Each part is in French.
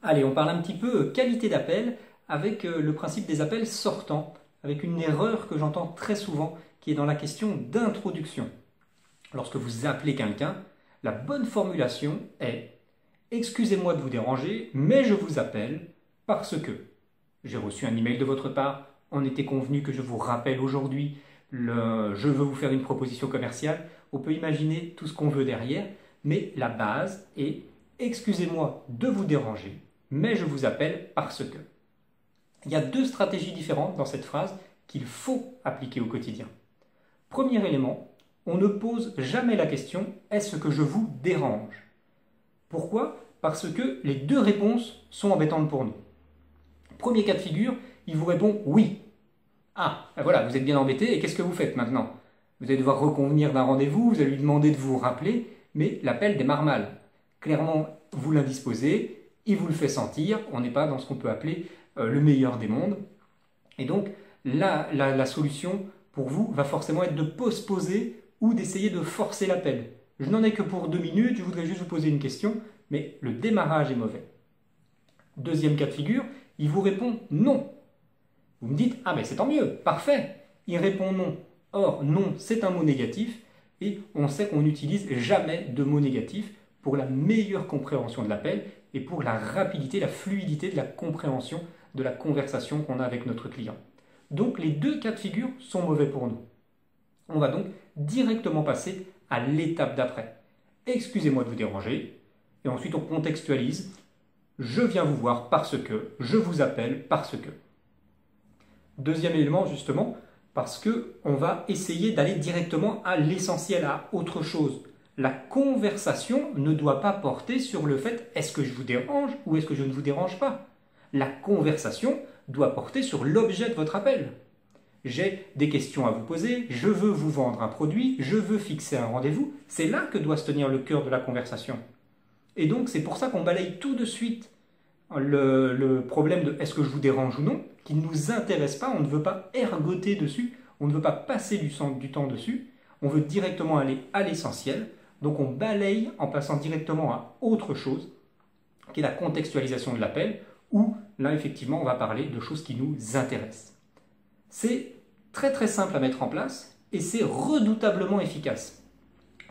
Allez, on parle un petit peu qualité d'appel avec le principe des appels sortants, avec une erreur que j'entends très souvent qui est dans la question d'introduction. Lorsque vous appelez quelqu'un, la bonne formulation est « Excusez-moi de vous déranger, mais je vous appelle parce que j'ai reçu un email de votre part, on était convenu que je vous rappelle aujourd'hui, je veux vous faire une proposition commerciale ». On peut imaginer tout ce qu'on veut derrière, mais la base est « Excusez-moi de vous déranger, mais je vous appelle parce que ». Il y a deux stratégies différentes dans cette phrase qu'il faut appliquer au quotidien. Premier élément, on ne pose jamais la question « Est-ce que je vous dérange ?» Pourquoi? Parce que les deux réponses sont embêtantes pour nous. Premier cas de figure, il vous répond « Oui ». Ah, ben voilà, vous êtes bien embêté et qu'est-ce que vous faites maintenant? Vous allez devoir reconvenir d'un rendez-vous, vous allez lui demander de vous rappeler, mais l'appel démarre mal. Clairement, vous l'indisposez, il vous le fait sentir, on n'est pas dans ce qu'on peut appeler le meilleur des mondes. Et donc, la solution pour vous va forcément être de postposer ou d'essayer de forcer l'appel. Je n'en ai que pour 2 minutes, je voudrais juste vous poser une question, mais le démarrage est mauvais. Deuxième cas de figure, il vous répond non. Vous me dites, ah mais c'est tant mieux, parfait. Il répond non. Or, non, c'est un mot négatif et on sait qu'on n'utilise jamais de mots négatifs pour la meilleure compréhension de l'appel et pour la rapidité, la fluidité de la compréhension de la conversation qu'on a avec notre client. Donc, les deux cas de figure sont mauvais pour nous. On va donc directement passer à l'étape d'après. Excusez-moi de vous déranger. Et ensuite, on contextualise. Je viens vous voir parce que, je vous appelle parce que. Deuxième élément, justement, parce qu'on va essayer d'aller directement à l'essentiel, à autre chose. La conversation ne doit pas porter sur le fait est-ce que je vous dérange ou est-ce que je ne vous dérange pas. La conversation doit porter sur l'objet de votre appel. J'ai des questions à vous poser, je veux vous vendre un produit, je veux fixer un rendez-vous. C'est là que doit se tenir le cœur de la conversation. Et donc c'est pour ça qu'on balaye tout de suite le problème de est-ce que je vous dérange ou non, qui ne nous intéresse pas, on ne veut pas ergoter dessus, on ne veut pas passer du temps dessus, on veut directement aller à l'essentiel. Donc on balaye en passant directement à autre chose, qui est la contextualisation de l'appel, où là effectivement on va parler de choses qui nous intéressent. C'est très très simple à mettre en place et c'est redoutablement efficace.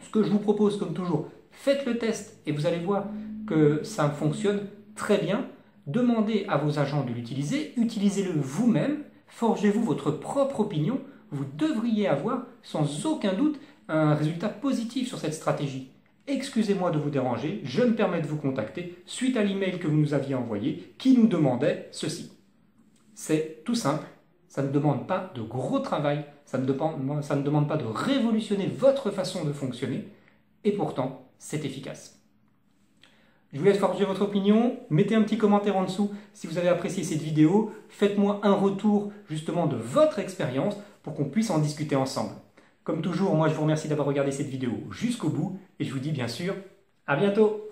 Ce que je vous propose comme toujours, faites le test et vous allez voir que ça fonctionne très bien. Demandez à vos agents de l'utiliser, utilisez-le vous-même, forgez-vous votre propre opinion, vous devriez avoir sans aucun doute un résultat positif sur cette stratégie. Excusez-moi de vous déranger, je me permets de vous contacter suite à l'email que vous nous aviez envoyé qui nous demandait ceci. C'est tout simple, ça ne demande pas de gros travail, ça ne demande pas de révolutionner votre façon de fonctionner et pourtant c'est efficace. Je vous laisse forger votre opinion, mettez un petit commentaire en dessous si vous avez apprécié cette vidéo, faites-moi un retour justement de votre expérience pour qu'on puisse en discuter ensemble. Comme toujours, moi je vous remercie d'avoir regardé cette vidéo jusqu'au bout et je vous dis bien sûr à bientôt.